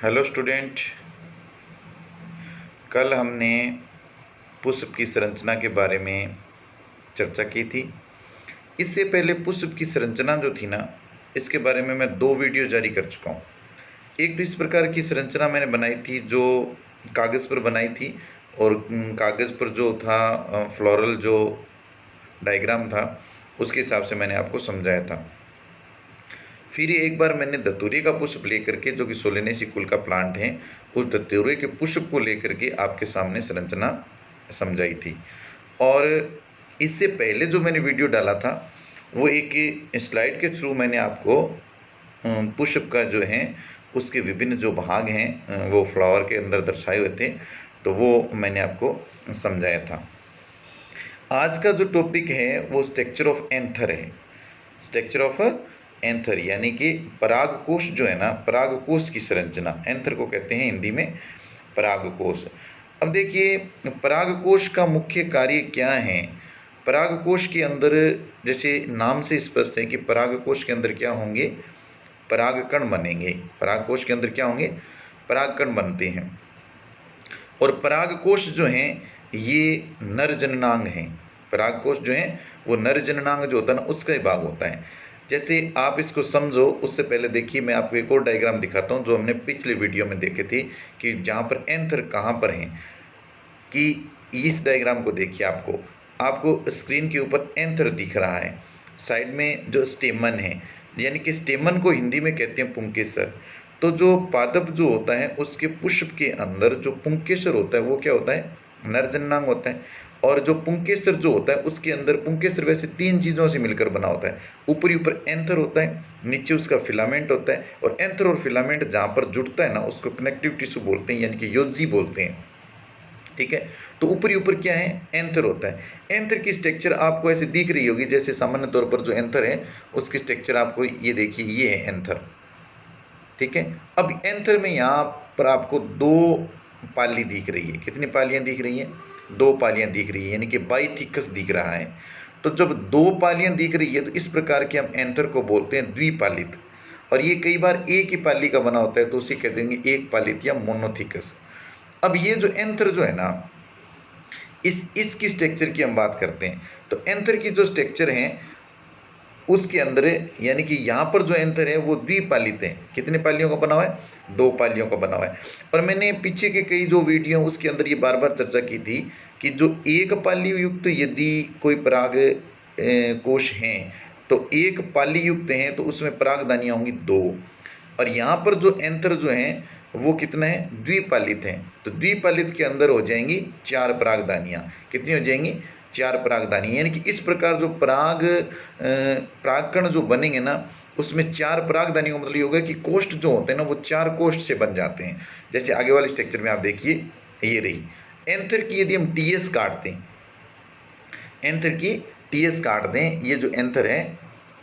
Hello student. कल हमने पुष्प की संरचना के बारे में चर्चा की थी। इससे पहले पुष्प की संरचना जो थी ना, इसके बारे में मैं 2 वीडियो जारी कर चुका हूँ। एक तो इस प्रकार की संरचना मैंने बनाई थी जो कागज़ पर बनाई थी, और कागज़ पर जो था फ्लोरल जो डायग्राम था उसके हिसाब से मैंने आपको समझाया था। फिर एक बार मैंने धतूरे का पुष्प लेकर के, जो कि सोलेनेसी कुल का प्लांट है, उस धतूरे के पुष्प को लेकर के आपके सामने संरचना समझाई थी। और इससे पहले जो मैंने वीडियो डाला था वो एक स्लाइड के थ्रू मैंने आपको पुष्प का जो है उसके विभिन्न जो भाग हैं वो फ्लावर के अंदर दर्शाए हुए थे, तो वो मैंने आपको समझाया था। आज का जो टॉपिक है वो स्ट्रक्चर ऑफ एंथर है। स्ट्रक्चर ऑफ एंथर यानी कि परागकोश जो है ना, परागकोश की संरचना, एंथर को कहते हैं हिंदी में परागकोश। अब देखिए, परागकोश का मुख्य कार्य क्या है। परागकोश के अंदर, जैसे नाम से स्पष्ट है कि परागकोश के अंदर क्या होंगे, परागकण बनेंगे। परागकोश के अंदर क्या होंगे, परागकण बनते हैं। और परागकोश जो हैं ये नर जननांग हैं। परागकोश जो हैं वो नर जननांग जो होता है ना, उसका ही भाग होता है। जैसे आप इसको समझो, उससे पहले देखिए मैं आपको एक और डायग्राम दिखाता हूँ जो हमने पिछले वीडियो में देखे थे, कि जहाँ पर एंथर कहाँ पर हैं। कि इस डायग्राम को देखिए, आपको स्क्रीन के ऊपर एंथर दिख रहा है। साइड में जो स्टेमन है, यानी कि स्टेमन को हिंदी में कहते हैं पुंकेसर। तो जो पादप जो होता है उसके पुष्प के अंदर जो पुंकेसर होता है वो क्या होता है, नरजन्नांग होता है। और जो पुंकेसर जो होता है उसके अंदर, पुंकेसर वैसे 3 चीज़ों से मिलकर बना होता है। ऊपरी ऊपर एंथर होता है, नीचे उसका फिलामेंट होता है, और एंथर और फिलामेंट जहाँ पर जुड़ता है ना उसको कनेक्टिव टिश्यू बोलते हैं, यानी कि योजी बोलते हैं। ठीक है, तो ऊपरी ऊपर क्या है, एंथर होता है। एंथर की स्ट्रक्चर आपको ऐसे दिख रही होगी, जैसे सामान्य तौर पर जो एंथर है उसकी स्ट्रक्चर आपको ये देखिए, ये है एंथर। ठीक है, अब एंथर में यहाँ पर आपको 2 पाली दिख रही है। कितनी पालियाँ दिख रही हैं, 2 पालियाँ दिख रही है, यानी कि बाइथिकस दिख रहा है। तो जब 2 पालियाँ दिख रही है तो इस प्रकार के हम एंथर को बोलते हैं द्विपालित। और ये कई बार एक ही पाली का बना होता है तो उसे कह देंगे एक पालित या मोनोथिकस। अब ये जो एंथर जो है ना, इसकी स्ट्रक्चर की हम बात करते हैं। तो एंथर की जो स्ट्रक्चर है उसके अंदर, यानी कि यहाँ पर जो एंथर है वो द्विपालित है। कितने पालियों का बना हुआ है, 2 पालियों का बना हुआ है। और मैंने पीछे के कई जो वीडियो उसके अंदर ये बार बार चर्चा की थी कि जो एक पाली युक्त यदि कोई पराग कोश हैं तो एक पाली युक्त हैं तो उसमें परागदानियाँ होंगी 2। और यहाँ पर जो एंथर जो हैं वो कितना है, द्विपालित हैं। तो द्विपालित के अंदर हो जाएंगी 4 परागदानियाँ। कितनी हो जाएंगी, 4 परागदानी। यानी कि इस प्रकार जो परागकण जो बनेंगे ना उसमें 4 परागदानियों का मतलब ये होगा कि कोष्ठ जो होते हैं ना वो 4 कोष्ठ से बन जाते हैं। जैसे आगे वाले स्ट्रक्चर में आप देखिए, ये रही एंथर की। यदि हम टीएस काटते हैं, एंथर की टीएस काट दें, ये जो एंथर है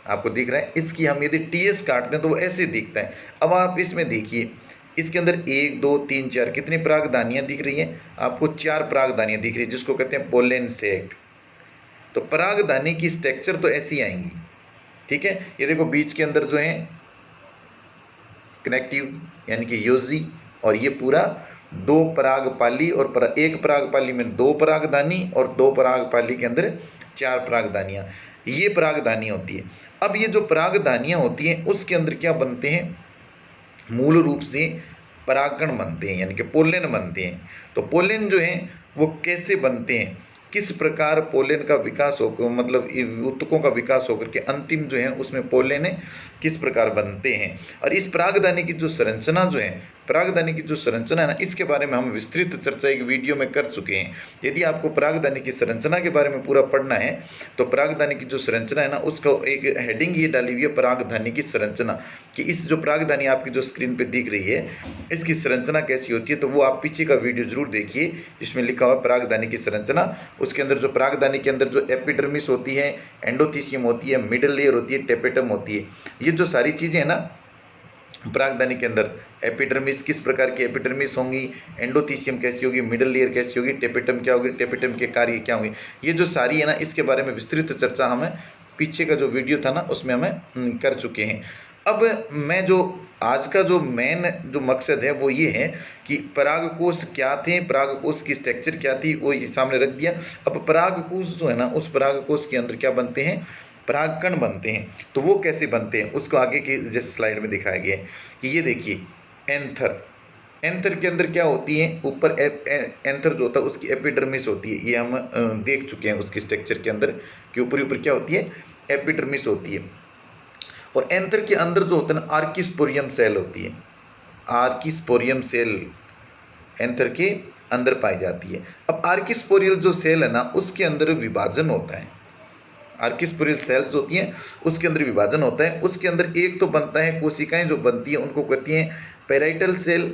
आपको दिख रहा है, इसकी हम यदि टीएस काटते हैं तो वो ऐसे दिखता है। अब आप इसमें देखिए, इसके अंदर 1 2 3 4 कितनी परागदानियाँ दिख रही हैं, आपको 4 परागदानियाँ दिख रही है, जिसको कहते हैं पोलेन सेक। तो परागदानी की स्ट्रक्चर तो ऐसी आएंगी। ठीक है, ये देखो बीच के अंदर जो है कनेक्टिव यानी कि योजी, और ये पूरा 2 परागपाली, और एक परागपाली में 2 परागदानी, और 2 परागपाली के अंदर 4 परागदानियाँ, ये परागदानियाँ होती है। अब ये जो परागदानियाँ होती हैं उसके अंदर क्या बनते हैं, मूल रूप से परागकण बनते हैं, यानी कि पोलेन बनते हैं। तो पोलेन जो हैं वो कैसे बनते हैं, किस प्रकार पोलेन का विकास होकर, मतलब ऊतकों का विकास होकर के अंतिम जो है उसमें पोलेन है, किस प्रकार बनते हैं। और इस परागदानी की जो संरचना जो है, परागदानी की जो संरचना है ना, इसके बारे में हम विस्तृत चर्चा एक वीडियो में कर चुके हैं। यदि आपको परागदानी की संरचना के बारे में पूरा पढ़ना है तो परागदानी की जो संरचना है ना उसका एक हेडिंग ये डाली हुई है, परागदानी की संरचना। कि इस जो परागदानी आपकी जो स्क्रीन पे दिख रही है इसकी संरचना कैसी होती है, तो वो आप पीछे का वीडियो जरूर देखिए जिसमें लिखा हुआ है परागदानी की संरचना। उसके अंदर जो परागदानी के अंदर जो एपिडर्मिस होती है, एंडोथीसियम होती है, मिडल लेयर होती है, टेपेटम होती है, ये जो सारी चीज़ें हैं ना परागदानी के अंदर, एपिडर्मिस किस प्रकार की एपिडर्मिस होंगी, एंडोथीसियम कैसी होगी, मिडल लेयर कैसी होगी, टेपेटम क्या होगी, टेपेटम के कार्य क्या होंगे, ये जो सारी है ना इसके बारे में विस्तृत चर्चा हमें पीछे का जो वीडियो था ना उसमें हमें कर चुके हैं। अब मैं जो आज का जो मेन जो मकसद है वो ये है कि परागकोश क्या थे, परागकोश की स्ट्रक्चर क्या थी, वो ये सामने रख दिया। अब परागकोश जो है ना, उस परागकोश के अंदर क्या बनते हैं, परागकण बनते हैं। तो वो कैसे बनते हैं उसको आगे के जैसे स्लाइड में दिखाया गया है कि ये देखिए एंथर, एंथर के अंदर क्या होती है, ऊपर एंथर जो होता है उसकी एपिडर्मिस होती है। ये हम देख चुके हैं उसकी स्ट्रक्चर के अंदर कि ऊपर ऊपर क्या होती है, एपिडर्मिस होती है। और एंथर के अंदर जो होता है ना, आर्किस्पोरियम सेल होती है। आर्किस्पोरियम सेल एंथर के अंदर पाई जाती है। अब आर्किस्पोरियल जो सेल है ना, उसके अंदर विभाजन होता है। आर्किस्पोरियल सेल्स होती हैं उसके अंदर विभाजन होता है। उसके अंदर एक तो बनता है, कोशिकाएं जो बनती हैं उनको कहती हैं पेराइटल सेल,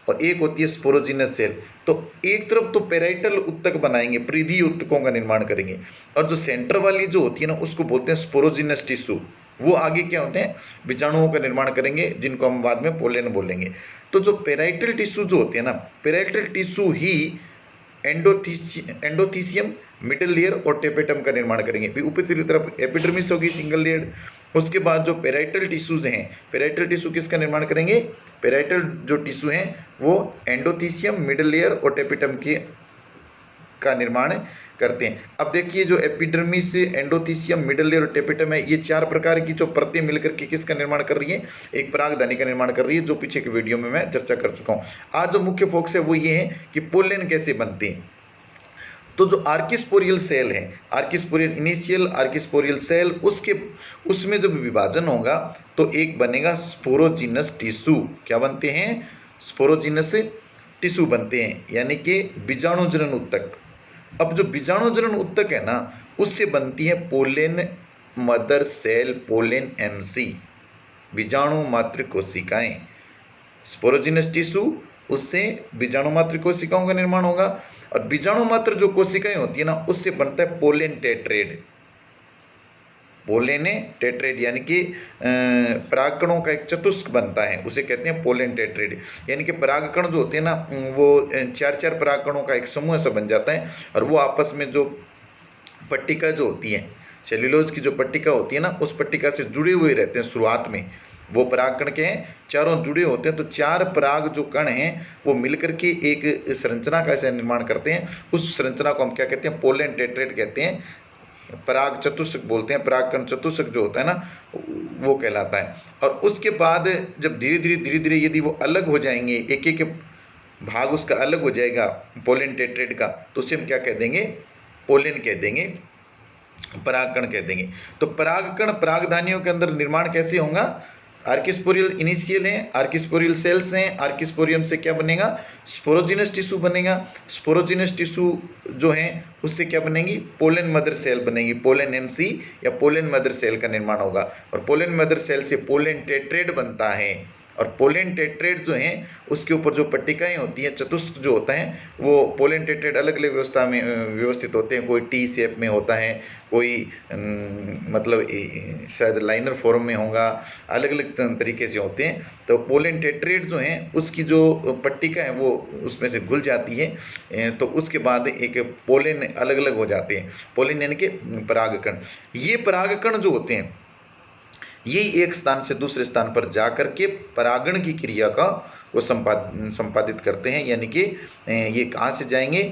और एक होती है स्पोरोजिनस सेल। तो एक तरफ तो पेराइटल उत्तक बनाएंगे, परिधीय उत्तकों का निर्माण करेंगे, और जो सेंटर वाली जो होती है ना उसको बोलते हैं स्पोरोजिनस टिश्यू। वो आगे क्या होते हैं, बीजाणुओं का निर्माण करेंगे, जिनको हम बाद में पोलन बोलेंगे। तो जो पेराइटल टिश्यू जो होती है ना, पेराइटल टिश्यू ही एंडोथीसियम, मिडिल लेयर और टेपेटम का निर्माण करेंगे। फिर ऊपर की तरफ एपिडर्मिस होगी सिंगल लेयर। उसके बाद जो पेराइटल टिश्यूज हैं, पेराइटल टिश्यू किसका निर्माण करेंगे, पेराइटल जो टिश्यू हैं वो एंडोथीसियम, मिडिल लेयर और टेपेटम के का निर्माण करते हैं। अब देखिए जो एपिडर्मिस, एंडोथीसियम, मिडिल लेयर और टेपेटम है, ये चार प्रकार की जो परतें मिलकर के किसका निर्माण कर रही है, एक परागधानी का निर्माण कर रही है, जो पीछे के वीडियो में मैं चर्चा कर चुका हूँ। आज जो मुख्य फोकस है वो ये है कि पोलन कैसे बनते हैं। तो जो आर्किस्पोरियल सेल है, आर्किस्पोरियल इनिशियल आर्किस्पोरियल सेल, उसमें जब विभाजन होगा तो एक बनेगा स्पोरोजिनस टिश्यू। क्या बनते हैं, स्पोरोजिनस टिश्यू बनते हैं, यानी कि बीजाणुजनन उत्तक। अब जो बीजाणुजनन उत्तक है ना, उससे बनती है pollen mother cell, pollen MC, बीजाणु मातृ कोशिकाएं। स्पोरोजिनस टिश्यू, उससे बीजाणु मातृ कोशिकाओं का निर्माण होगा, और बीजाणु मात्र जो कोशिकाएं होती है ना, उससे बनता है पोलेन टेट्रेड। पोलेन टेट्रेड यानी कि परागकणों का एक चतुष्क बनता है, उसे कहते हैं पोलेन टेट्रेड। यानी कि परागकण जो होते हैं ना, वो चार चार परागकणों का एक समूह सा बन जाता है, और वो आपस में जो पट्टिका जो होती है, सेल्यूलोज की जो पट्टिका होती है ना, उस पट्टिका से जुड़े हुए रहते हैं। शुरुआत में वो परागकण के हैं, चारों जुड़े होते हैं। तो चार पराग जो कण हैं वो मिलकर के एक संरचना का ऐसा निर्माण करते हैं। उस संरचना को हम क्या कहते हैं, पोलेन टेट्रेड कहते हैं, पराग चतुष्क बोलते हैं। परागकण चतुष्क जो होता है ना, वो कहलाता है। और उसके बाद जब धीरे धीरे यदि वो अलग हो जाएंगे, एक एक भाग उसका अलग हो जाएगा पोलेन टेट्रेड का, तो उसे हम क्या कह देंगे, पोलेन कह देंगे, परागकण कह देंगे। तो परागकण परागधानियों के अंदर निर्माण कैसे होगा, आर्किस्पोरियल इनिशियल है, आर्किस्पोरियल सेल्स हैं, आर्किस्पोरियम से क्या बनेगा, स्पोरोजिनस टिश्यू बनेगा। स्पोरोजिनस टिश्यू जो है उससे क्या बनेगी, पोलन मदर सेल बनेगी, पोलन एमसी या पोलन मदर सेल का निर्माण होगा। और पोलन मदर सेल से पोलन टेट्रेड बनता है, और पोलेन टेट्रेड जो हैं उसके ऊपर जो पट्टिकाएं होती हैं, चतुष्क जो होता है, वो पोलेन टेट्रेड अलग अलग व्यवस्था में व्यवस्थित होते हैं। कोई टी शेप में होता है, कोई मतलब शायद लाइनर फॉर्म में होगा, अलग अलग तरीके से होते हैं। तो पोलेन टेट्रेड जो हैं उसकी जो पट्टिका है वो उसमें से घुल जाती है, तो उसके बाद एक पोलेन अलग अलग हो जाते हैं। पोलेन यानी कि परागकण। ये परागकण जो होते हैं ये एक स्थान से दूसरे स्थान पर जा कर के परागण की क्रिया का वो संपादित करते हैं। यानी कि ये कहाँ से जाएंगे,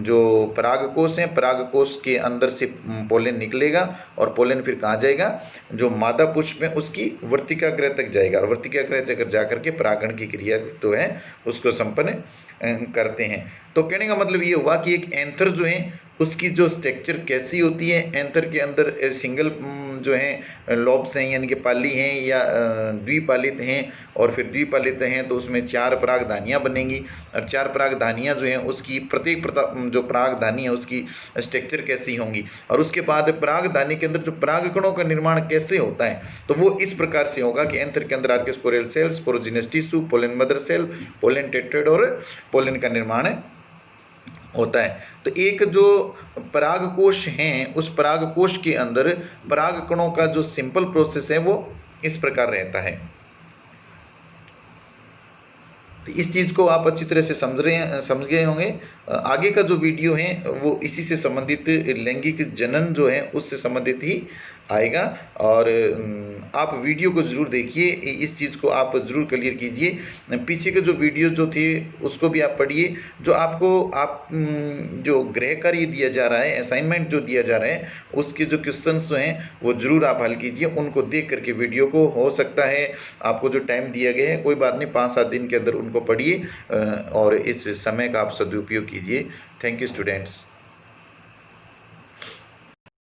जो परागकोश हैं, परागकोश के अंदर से पोलन निकलेगा, और पोलन फिर कहाँ जाएगा, जो मादा पुष्प है उसकी वर्तिकाग्र तक जाएगा, और वर्तिकाग्र तक जा करके परागण की क्रिया जो है उसको संपन्न करते हैं। तो कहने का मतलब ये हुआ कि एक एंथर जो है उसकी जो स्ट्रक्चर कैसी होती है, एंथर के अंदर सिंगल जो हैं लॉब्स हैं यानी कि पाली हैं, या द्विपालित हैं, और फिर द्विपालित हैं तो उसमें चार परागधानियाँ बनेंगी। और चार परागधानियाँ जो हैं उसकी प्रत्येक जो परागधानी है उसकी स्ट्रक्चर कैसी होंगी, और उसके बाद परागधानी के अंदर जो परागकणों का निर्माण कैसे होता है, तो वो इस प्रकार से होगा कि एंथर के अंदर archesporial cell, sporogenous tissue, pollen mother cell, pollen tetrad और पोलन का निर्माण होता है। तो एक जो परागकोश हैं उस परागकोश के अंदर परागकणों का जो सिंपल प्रोसेस है वो इस प्रकार रहता है। तो इस चीज़ को आप अच्छी तरह से समझ गए होंगे। आगे का जो वीडियो है वो इसी से संबंधित, लैंगिक जनन जो है उससे संबंधित ही आएगा। और आप वीडियो को ज़रूर देखिए, इस चीज़ को आप ज़रूर क्लियर कीजिए। पीछे के जो वीडियो जो थे उसको भी आप पढ़िए। जो आपको जो गृह कार्य दिया जा रहा है, असाइनमेंट जो दिया जा रहा है, उसके जो क्वेश्चंस जो हैं वो ज़रूर आप हल कीजिए। उनको देख करके वीडियो को, हो सकता है आपको जो टाइम दिया गया है, कोई बात नहीं, 5-7 दिन के अंदर उनको पढ़िए और इस समय का आप सदुपयोग कीजिए। Thank you students.